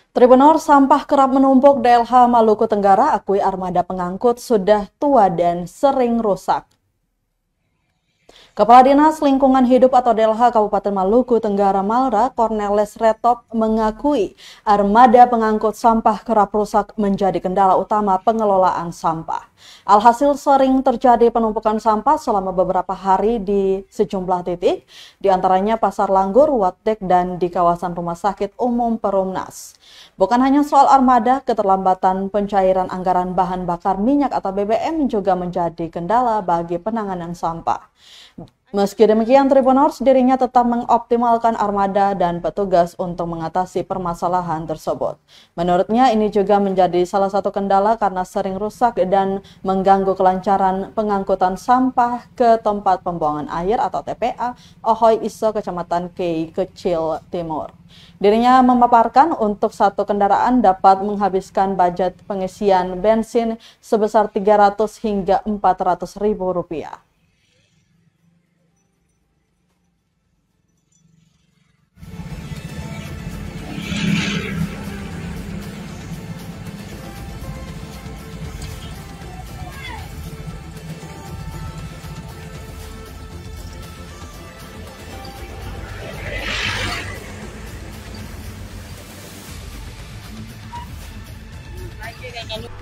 Tribunor, sampah kerap menumpuk di LH Maluku Tenggara, akui armada pengangkut sudah tua dan sering rusak. Kepala Dinas Lingkungan Hidup atau DLH Kabupaten Maluku Tenggara Malra, Cornelis Retop, mengakui armada pengangkut sampah kerap rusak menjadi kendala utama pengelolaan sampah. Alhasil sering terjadi penumpukan sampah selama beberapa hari di sejumlah titik, diantaranya Pasar Langgur, Watek, dan di kawasan Rumah Sakit Umum Perumnas. Bukan hanya soal armada, keterlambatan pencairan anggaran bahan bakar minyak atau BBM juga menjadi kendala bagi penanganan sampah. Meski demikian, Tribunors dirinya tetap mengoptimalkan armada dan petugas untuk mengatasi permasalahan tersebut. Menurutnya, ini juga menjadi salah satu kendala karena sering rusak dan mengganggu kelancaran pengangkutan sampah ke tempat pembuangan air atau TPA Ohoy Iso, Kecamatan Kei Kecil Timur. Dirinya memaparkan untuk satu kendaraan dapat menghabiskan budget pengisian bensin sebesar 300 hingga 400 ribu rupiah.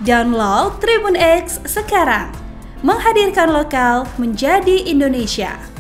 Download Tribun X sekarang, menghadirkan lokal menjadi Indonesia.